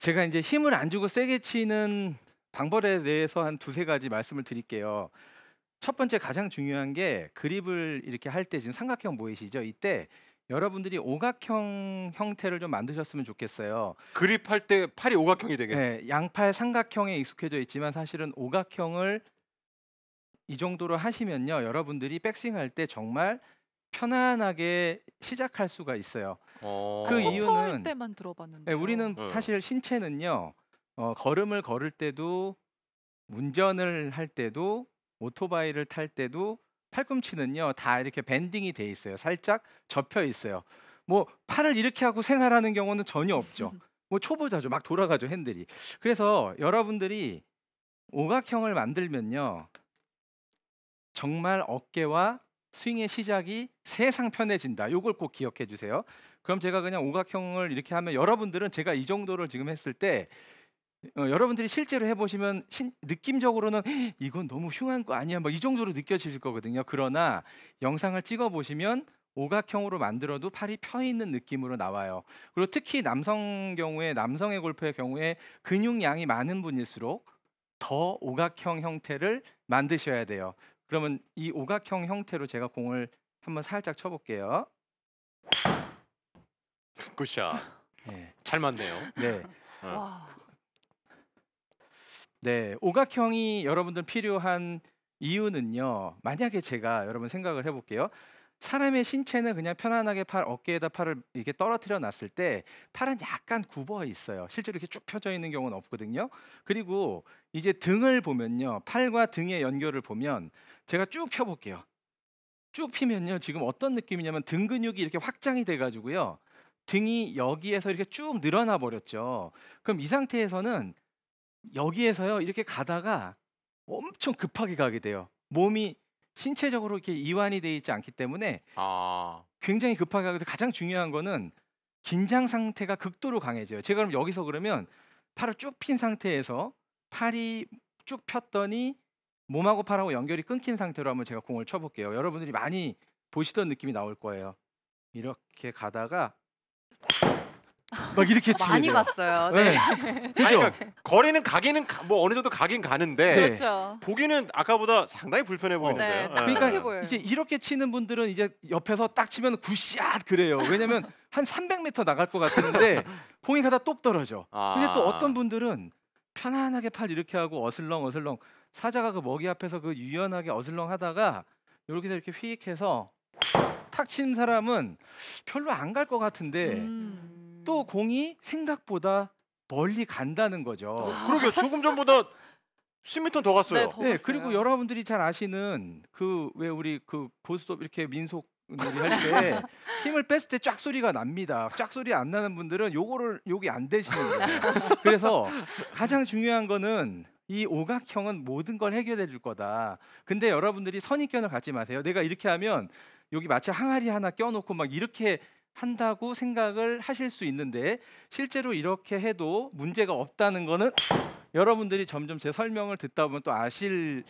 제가 이제 힘을 안 주고 세게 치는 방법에 대해서 한 두세 가지 말씀을 드릴게요. 첫 번째 가장 중요한 게 그립을 이렇게 할 때 지금 삼각형 보이시죠? 이때 여러분들이 오각형 형태를 좀 만드셨으면 좋겠어요. 그립할 때 팔이 오각형이 되게. 네, 양팔 삼각형에 익숙해져 있지만 사실은 오각형을 이 정도로 하시면요. 여러분들이 백스윙할 때 정말 편안하게 시작할 수가 있어요. 그 어. 퍼터할 이유는 때만 예, 들어봤는데요. 우리는 사실 신체는요. 걸음을 걸을 때도 운전을 할 때도 오토바이를 탈 때도 팔꿈치는요. 다 이렇게 밴딩이 돼 있어요. 살짝 접혀 있어요. 뭐 팔을 이렇게 하고 생활하는 경우는 전혀 없죠. 뭐 초보자죠. 막 돌아가죠, 핸들이. 그래서 여러분들이 오각형을 만들면요. 정말 어깨와 스윙의 시작이 세상 편해진다. 요걸 꼭 기억해 주세요. 그럼 제가 그냥 오각형을 이렇게 하면 여러분들은 제가 이 정도를 지금 했을 때 여러분들이 실제로 해 보시면 느낌적으로는 '이건 너무 흉한 거 아니야?' 막 이 정도로 느껴지실 거거든요. 그러나 영상을 찍어 보시면 오각형으로 만들어도 팔이 펴 있는 느낌으로 나와요. 그리고 특히 남성의 골프의 경우에 근육량이 많은 분일수록 더 오각형 형태를 만드셔야 돼요. 그러면 이 오각형 형태로 제가 공을 한번 살짝 쳐 볼게요. 굿샷. 네. 잘 맞네요. 네. 와. 네. 오각형이 여러분들 필요한 이유는요. 만약에 제가 여러분 생각을 해 볼게요. 사람의 신체는 그냥 편안하게 어깨에다 팔을 이렇게 떨어뜨려 놨을 때 팔은 약간 굽어 있어요. 실제로 이렇게 쭉 펴져 있는 경우는 없거든요. 그리고 이제 등을 보면요. 팔과 등의 연결을 보면 제가 쭉 펴 볼게요. 쭉 피면요. 지금 어떤 느낌이냐면 등 근육이 이렇게 확장이 돼 가지고요. 등이 여기에서 이렇게 쭉 늘어나 버렸죠. 그럼 이 상태에서는 여기에서요. 이렇게 가다가 엄청 급하게 가게 돼요. 몸이 신체적으로 이렇게 이완이 돼 있지 않기 때문에 아. 굉장히 급하게 가고 가장 중요한 거는 긴장 상태가 극도로 강해져요. 제가 그럼 여기서 그러면 팔을 쭉 핀 상태에서 팔이 쭉 폈더니 몸하고 팔하고 연결이 끊긴 상태로 한번 제가 공을 쳐 볼게요. 여러분들이 많이 보시던 느낌이 나올 거예요. 이렇게 가다가 막 이렇게 치게 많이 돼요. 봤어요. 네. 네. 아니 그죠? 그러니까 거리는 뭐 어느 정도 가긴 가는데 네. 그렇죠. 보기는 아까보다 상당히 불편해 보이는데요. 네, 예. 딱딱해 그러니까 보여요. 이제 이렇게 치는 분들은 이제 옆에서 딱 치면 굿샷 그래요. 왜냐면 한 300m 나갈 것 같았는데 공이 가다 똑 떨어져. 근데 또 어떤 분들은 편안하게 팔 이렇게 하고 어슬렁 사자가 그 먹이 앞에서 그 유연하게 어슬렁 하다가 요렇게 해서 이렇게 휙 해서 탁 치는 사람은 별로 안 갈 것 같은데 또 공이 생각보다 멀리 간다는 거죠. 그러게요. 조금 전보다 10m 더 갔어요. 네, 더 네, 갔어요. 그리고 여러분들이 잘 아시는 그 왜 우리 그 고스톱 이렇게 민속 놀이 할 때 힘을 뺐을 때 쫙 소리가 납니다. 쫙 소리 안 나는 분들은 요기 안 되시는 거예요. 그래서 가장 중요한 거는 이 오각형은 모든 걸 해결해 줄 거다. 근데 여러분들이 선입견을 갖지 마세요. 내가 이렇게 하면 여기 마치 항아리 하나 껴놓고 막 이렇게 한다고 생각을 하실 수 있는데 실제로 이렇게 해도 문제가 없다는 거는 여러분들이 점점 제 설명을 듣다 보면 또 아실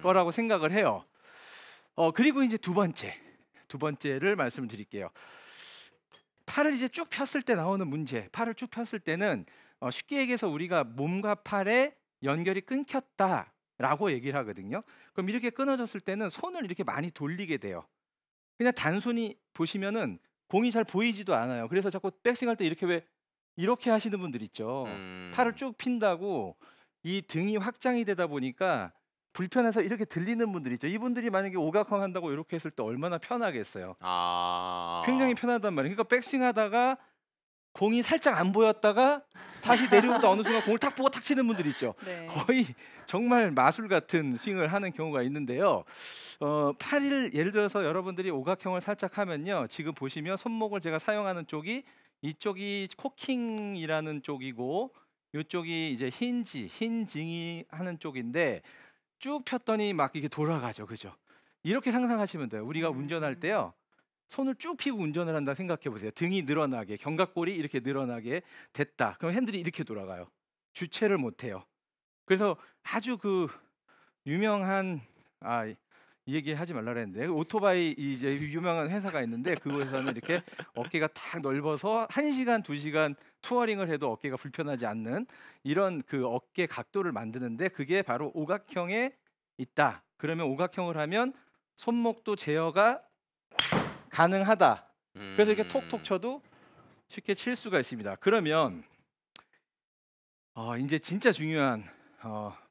거라고 생각을 해요. 그리고 이제 두 번째를 말씀드릴게요. 팔을 이제 쭉 폈을 때 나오는 문제. 팔을 쭉 폈을 때는 쉽게 얘기해서 우리가 몸과 팔의 연결이 끊겼다라고 얘기를 하거든요. 그럼 이렇게 끊어졌을 때는 손을 이렇게 많이 돌리게 돼요. 그냥 단순히 보시면은 공이 잘 보이지도 않아요. 그래서 자꾸 백스윙할 때 이렇게 하시는 분들 있죠. 팔을 쭉 핀다고 이 등이 확장이 되다 보니까 불편해서 이렇게 들리는 분들 있죠. 이분들이 만약에 오각형 한다고 이렇게 했을 때 얼마나 편하겠어요. 아. 굉장히 편하단 말이에요. 그러니까 백스윙 하다가 공이 살짝 안 보였다가 다시 내려오다 어느 순간 공을 탁 보고 탁 치는 분들 있죠. 네. 거의 정말 마술 같은 스윙을 하는 경우가 있는데요. 팔을 예를 들어서 여러분들이 오각형을 살짝 하면요. 지금 보시면 손목을 제가 사용하는 쪽이 이쪽이 코킹이라는 쪽이고 이쪽이 이제 힌징이 하는 쪽인데 쭉 폈더니 막 이게 돌아가죠. 그죠? 이렇게 상상하시면 돼요. 우리가 운전할 때요. 손을 쭉 펴고 운전을 한다 생각해 보세요. 등이 늘어나게, 견갑골이 이렇게 늘어나게 됐다. 그럼 핸들이 이렇게 돌아가요. 주체를 못 해요. 그래서 아주 그 유명한 이 얘기 하지 말라 그랬는데 오토바이 이제 유명한 회사가 있는데 그곳에서는 이렇게 어깨가 탁 넓어서 1시간, 2시간 투어링을 해도 어깨가 불편하지 않는 이런 그 어깨 각도를 만드는데 그게 바로 오각형에 있다. 그러면 오각형을 하면 손목도 제어가 가능하다. 그래서 이렇게 톡톡 쳐도 쉽게 칠 수가 있습니다. 그러면 이제 진짜 중요한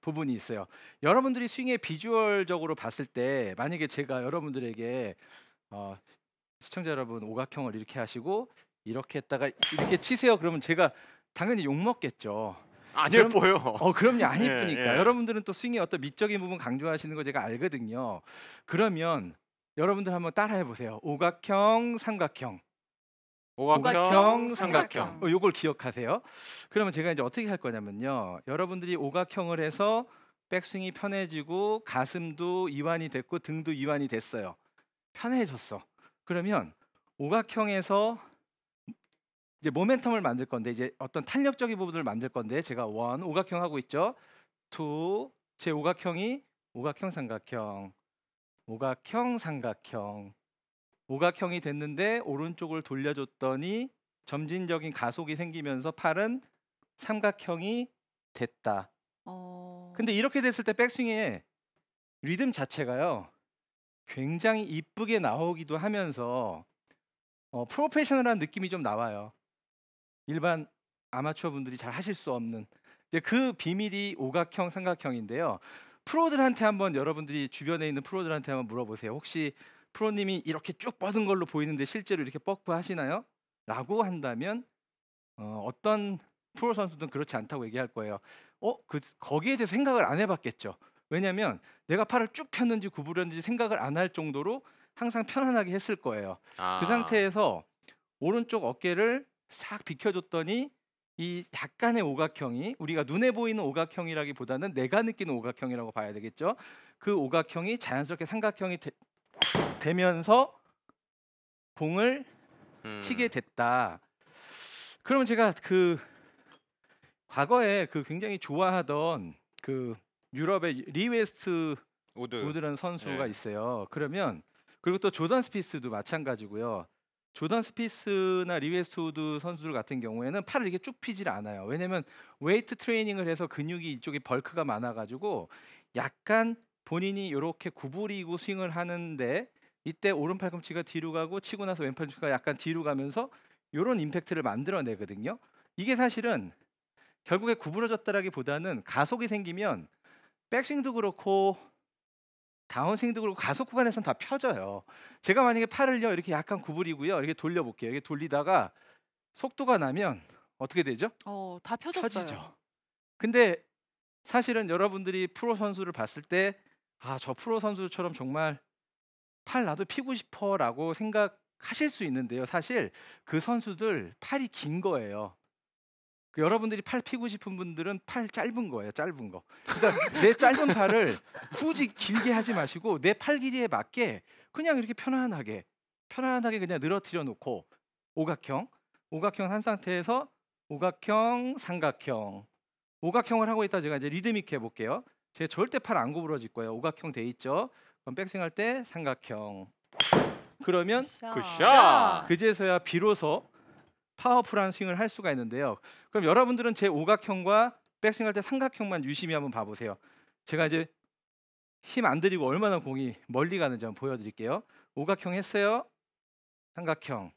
부분이 있어요. 여러분들이 스윙의 비주얼적으로 봤을 때 만약에 제가 여러분들에게 시청자 여러분 오각형을 이렇게 하시고 이렇게 했다가 이렇게 치세요. 그러면 제가 당연히 욕 먹겠죠. 안 예뻐요. 그럼요. 안 예, 이쁘니까. 예. 여러분들은 또 스윙의 어떤 미적인 부분 강조하시는 거 제가 알거든요. 그러면 여러분들 한번 따라해 보세요. 오각형, 삼각형. 오각형, 삼각형. 요걸 기억하세요. 그러면 제가 이제 어떻게 할 거냐면요. 여러분들이 오각형을 해서 백스윙이 편해지고 가슴도 이완이 됐고 등도 이완이 됐어요. 편해졌어. 그러면 오각형에서 이제 모멘텀을 만들 건데 이제 어떤 탄력적인 부분을 만들 건데 제가 1 오각형 하고 있죠. 2 제 오각형이 오각형 삼각형, 오각형 삼각형, 오각형이 됐는데 오른쪽을 돌려줬더니 점진적인 가속이 생기면서 팔은 삼각형이 됐다. 근데 이렇게 됐을 때 백스윙의 리듬 자체가요 굉장히 이쁘게 나오기도 하면서 프로페셔널한 느낌이 좀 나와요. 일반 아마추어 분들이 잘 하실 수 없는 이제 그 비밀이 오각형 삼각형인데요. 프로들한테 한번 여러분들이 주변에 있는 프로들한테 한번 물어보세요. 혹시 프로님이 이렇게 쭉 뻗은 걸로 보이는데 실제로 이렇게 뻗고 하시나요? 라고 한다면 어떤 프로 선수들은 그렇지 않다고 얘기할 거예요. 거기에 대해서 생각을 안 해봤겠죠. 왜냐하면 내가 팔을 쭉 폈는지 구부렸는지 생각을 안 할 정도로 항상 편안하게 했을 거예요. 그 상태에서 오른쪽 어깨를 싹 비켜줬더니 이 약간의 오각형이 우리가 눈에 보이는 오각형이라기보다는 내가 느끼는 오각형이라고 봐야 되겠죠. 그 오각형이 자연스럽게 삼각형이 되면서 공을 치게 됐다. 그러면 제가 그 과거에 그 굉장히 좋아하던 그 유럽의 리 웨스트 우드라는 선수가 예. 있어요. 그러면 그리고 또 조던 스피스도 마찬가지고요. 조던 스피스나 리 웨스트 우드 선수들 같은 경우에는 팔을 이렇게 쭉 피질 않아요. 왜냐면 웨이트 트레이닝을 해서 근육이 이쪽에 벌크가 많아가지고 약간 본인이 이렇게 구부리고 스윙을 하는데 이때 오른 팔꿈치가 뒤로 가고 치고 나서 왼 팔꿈치가 약간 뒤로 가면서 이런 임팩트를 만들어내거든요. 이게 사실은 결국에 구부러졌다라기보다는 가속이 생기면 백스윙도 그렇고 다운스윙도 그렇고 가속 구간에서는 다 펴져요. 제가 만약에 팔을요 이렇게 약간 구부리고요 이렇게 돌려볼게요. 이렇게 돌리다가 속도가 나면 어떻게 되죠? 다 펴졌어요. 펴지죠. 근데 사실은 여러분들이 프로 선수를 봤을 때 저 프로 선수처럼 정말 팔 나도 피고 싶어라고 생각하실 수 있는데요. 사실 그 선수들 팔이 긴 거예요. 여러분들이 팔 피고 싶은 분들은 팔 짧은 거예요. 짧은 거. 그러니까 내 짧은 팔을 굳이 길게 하지 마시고 내 팔 길이에 맞게 그냥 이렇게 편안하게 그냥 늘어뜨려 놓고 오각형 한 상태에서 오각형 삼각형 오각형을 하고 있다 제가 이제 리드믹 해볼게요. 제가 절대 팔 안 구부러질 거예요. 오각형 돼 있죠. 그럼 백스윙 할 때 삼각형. 그러면 굿샷. 그제서야 비로소 파워풀한 스윙을 할 수가 있는데요. 그럼 여러분들은 제 오각형과 백스윙 할 때 삼각형만 유심히 한번 봐보세요. 제가 이제 힘 안 들이고 얼마나 공이 멀리 가는지 한번 보여드릴게요. 오각형 했어요. 삼각형.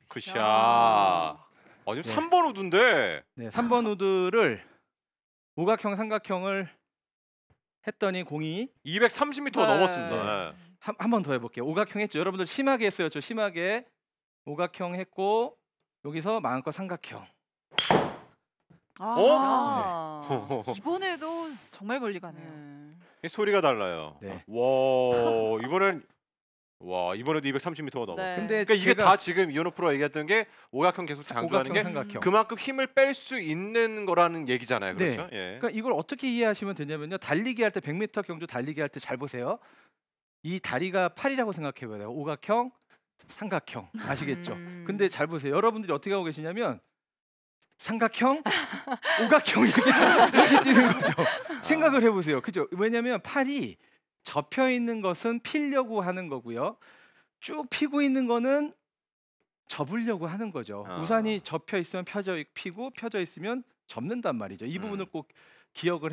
굿샷. 지금 네. 3번 우드인데. 네, 3번 우드를 오각형 삼각형을 했더니 공이 230m가 네. 넘었습니다. 네. 한 번 더 해볼게요. 오각형 했죠. 여러분들 심하게 했어요. 저 심하게 오각형 했고 여기서 마음껏 삼각형. 이번에도 정말 멀리 가네요. 이 소리가 달라요. 네. 이번에도 230m가 넘었어요. 네. 근데 그러니까 이게 제가 다 지금 이현우 프로가 얘기했던 게 오각형 계속 장조하는 오각형 게 삼각형. 그만큼 힘을 뺄 수 있는 거라는 얘기잖아요. 네. 그렇죠? 예. 그러니까 이걸 어떻게 이해하시면 되냐면요. 달리기 할 때 100m 경주 달리기 할 때 잘 보세요. 이 다리가 팔이라고 생각해 봐요. 오각형, 삼각형. 아시겠죠? 근데 잘 보세요. 여러분들이 어떻게 하고 계시냐면 삼각형, 오각형 이렇게 뛰는 거죠. 생각을 해 보세요. 그죠? 왜냐면 팔이 접혀 있는 것은 피려고 하는 거고요. 쭉 피고 있는 거는 접으려고 하는 거죠. 아. 우산이 접혀 있으면 피고 펴져 있으면 접는단 말이죠. 이 부분을 꼭 기억을 해